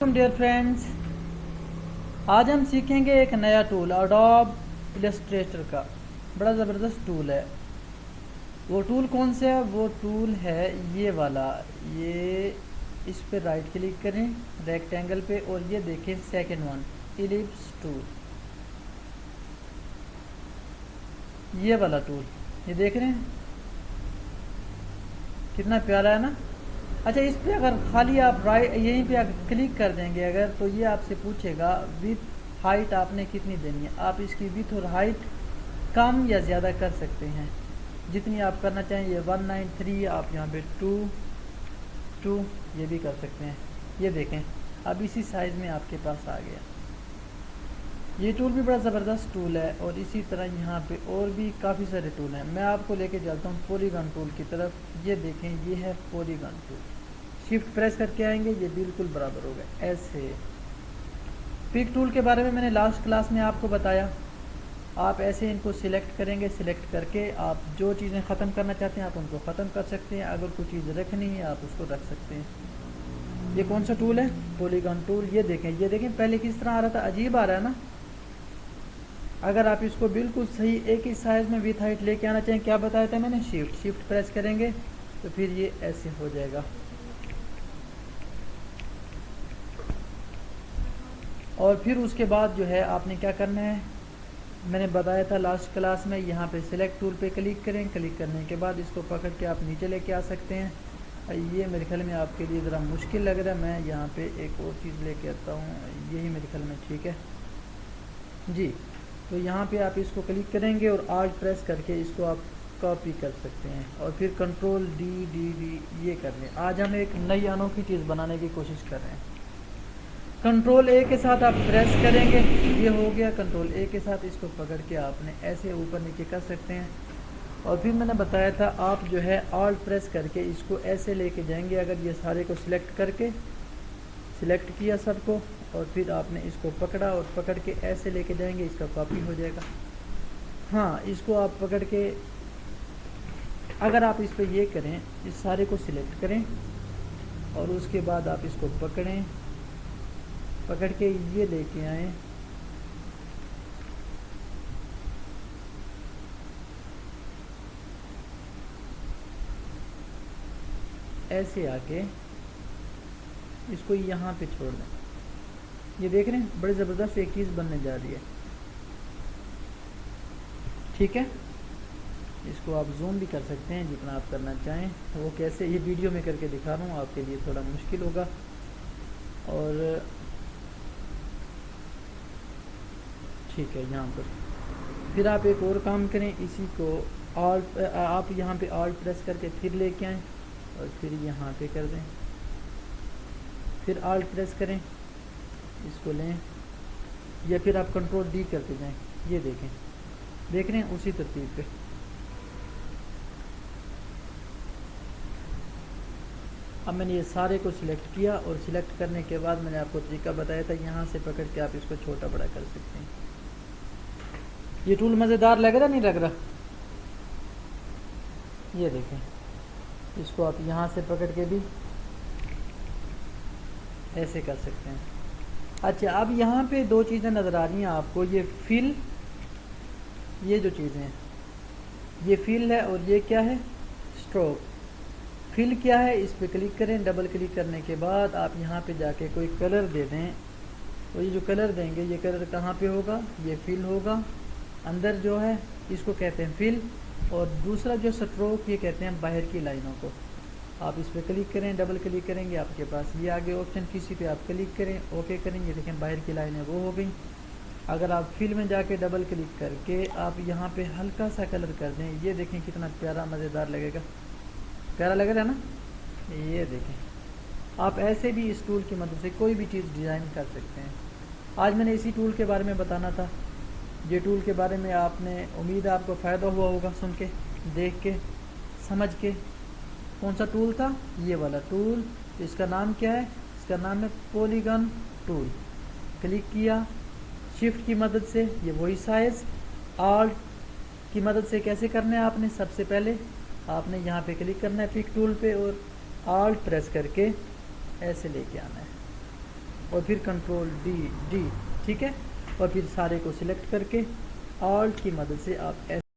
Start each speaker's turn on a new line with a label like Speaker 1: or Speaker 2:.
Speaker 1: Dear friends, आज हम सीखेंगे एक नया टूल एडोब इलस्ट्रेटर का। बड़ा ज़बरदस्त टूल है। वो टूल कौन सा है? वो टूल है ये वाला। ये इस पे राइट क्लिक करें रेक्टेंगल पे और ये देखें सेकंड वन इलिप्स टूल, ये वाला टूल। ये देख रहे हैं कितना प्यारा है ना। अच्छा, इस पे अगर खाली आप राइट यहीं पे अगर क्लिक कर देंगे अगर, तो ये आपसे पूछेगा विथ हाइट आपने कितनी देनी है। आप इसकी विथ और हाइट कम या ज़्यादा कर सकते हैं जितनी आप करना चाहें। ये 193, आप यहाँ पे 2 ये भी कर सकते हैं। ये देखें अब इसी साइज़ में आपके पास आ गया। ये टूल भी बड़ा ज़बरदस्त टूल है और इसी तरह यहाँ पे और भी काफ़ी सारे टूल हैं। मैं आपको लेके चलता हूँ पॉलीगन टूल की तरफ। ये देखें, ये है पॉलीगन टूल। शिफ्ट प्रेस करके आएंगे, ये बिल्कुल बराबर होगा ऐसे। पिक टूल के बारे में मैंने लास्ट क्लास में आपको बताया। आप ऐसे इनको सिलेक्ट करेंगे, सिलेक्ट करके आप जो चीज़ें ख़त्म करना चाहते हैं आप उनको ख़त्म कर सकते हैं। अगर कोई चीज़ रखनी है आप उसको रख सकते हैं। ये कौन सा टूल है? Polygon tool. ये देखें पहले किस तरह आ रहा था, अजीब आ रहा है ना। अगर आप इसको बिल्कुल सही एक ही साइज़ में विथ हाइट लेके आना चाहें, क्या बताया था मैंने? शिफ्ट प्रेस करेंगे तो फिर ये ऐसे हो जाएगा। और फिर उसके बाद जो है आपने क्या करना है, मैंने बताया था लास्ट क्लास में। यहाँ पे सिलेक्ट टूल पे क्लिक करें। क्लिक करने के बाद इसको पकड़ के आप नीचे लेके आ सकते हैं। ये मेरे ख्याल में आपके लिए ज़रा मुश्किल लग रहा है। मैं यहाँ पे एक और चीज़ लेके आता हूँ, यही मेरे ख्याल में ठीक है जी। तो यहाँ पे आप इसको क्लिक करेंगे और आल्ट प्रेस करके इसको आप कॉपी कर सकते हैं और फिर कंट्रोल डी ये कर लें। आज हम एक नई अनोखी चीज़ बनाने की कोशिश कर रहे हैं। कंट्रोल ए के साथ आप प्रेस करेंगे, ये हो गया। कंट्रोल ए के साथ इसको पकड़ के आपने ऐसे ऊपर नीचे कर सकते हैं। और फिर मैंने बताया था आप जो है ऑल्ट प्रेस करके इसको ऐसे लेके जाएंगे। अगर ये सारे को सिलेक्ट करके सिलेक्ट किया सबको और फिर आपने इसको पकड़ा और पकड़ के ऐसे लेके जाएंगे, इसका कॉपी हो जाएगा। हाँ, इसको आप पकड़ के अगर आप इस पर ये करें, इस सारे को सिलेक्ट करें और उसके बाद आप इसको पकड़ें, पकड़ के ये लेके आए ऐसे आके इसको यहाँ पे छोड़ दें। ये देख रहे हैं बड़ी ज़बरदस्त एक चीज़ बनने जा रही है। ठीक है, इसको आप जूम भी कर सकते हैं जितना आप करना चाहें। वो कैसे, ये वीडियो में करके दिखा रहा हूँ, आपके लिए थोड़ा मुश्किल होगा। और ठीक है, यहाँ पर फिर आप एक और काम करें, इसी को ऑल्ट आप यहाँ पे ऑल्ट प्रेस करके फिर लेके आएँ और फिर यहाँ पे कर दें। फिर ऑल्ट प्रेस करें, इसको लें, या फिर आप कंट्रोल डी करते जाएं। ये देख रहे हैं उसी तरतीब पे। अब मैंने ये सारे को सिलेक्ट किया और सिलेक्ट करने के बाद मैंने आपको तरीका बताया था, यहाँ से पकड़ के आप इसको छोटा बड़ा कर सकते हैं। ये टूल मज़ेदार लग रहा नहीं लग रहा? ये देखें, इसको आप यहाँ से पकड़ के भी ऐसे कर सकते हैं। अच्छा, अब यहाँ पे दो चीज़ें नज़र आ रही हैं आपको, ये फिल, ये जो चीज़ें हैं ये फिल है और ये क्या है? स्ट्रोक। फिल क्या है? इस पर क्लिक करें, डबल क्लिक करने के बाद आप यहाँ पे जाके कोई कलर दे दें। तो ये जो कलर देंगे, ये कलर कहाँ पे होगा? ये फिल होगा। अंदर जो है इसको कहते हैं फिल, और दूसरा जो स्ट्रोक ये कहते हैं बाहर की लाइनों को। आप इस पर क्लिक करें, डबल क्लिक करेंगे, आपके पास ये आगे ऑप्शन, किसी पे आप क्लिक करें, ओके करेंगे, देखें बाहर की लाइनें वो हो गई। अगर आप फिल में जाके डबल क्लिक करके आप यहाँ पे हल्का सा कलर कर दें, ये देखें कितना प्यारा मज़ेदार लगेगा। प्यारा लग रहा है ना? ये देखें, आप ऐसे भी इस टूल की मदद से कोई भी चीज़ डिज़ाइन कर सकते हैं। आज मैंने इसी टूल के बारे में बताना था। ये टूल के बारे में आपने, उम्मीद है आपको फ़ायदा हुआ होगा सुन के, देख के, समझ के। कौन सा टूल था? ये वाला टूल। इसका नाम क्या है? इसका नाम है पॉलीगन टूल। क्लिक किया, शिफ्ट की मदद से ये वही साइज़, ऑल्ट की मदद से कैसे करना है आपने? सबसे पहले आपने यहाँ पे क्लिक करना है पिक टूल पे और ऑल्ट प्रेस करके ऐसे लेके आना है। اور پھر کنٹرول ڈی ٹھیک ہے، اور پھر سارے کو سلیکٹ کر کے آلٹ کی مدد سے آپ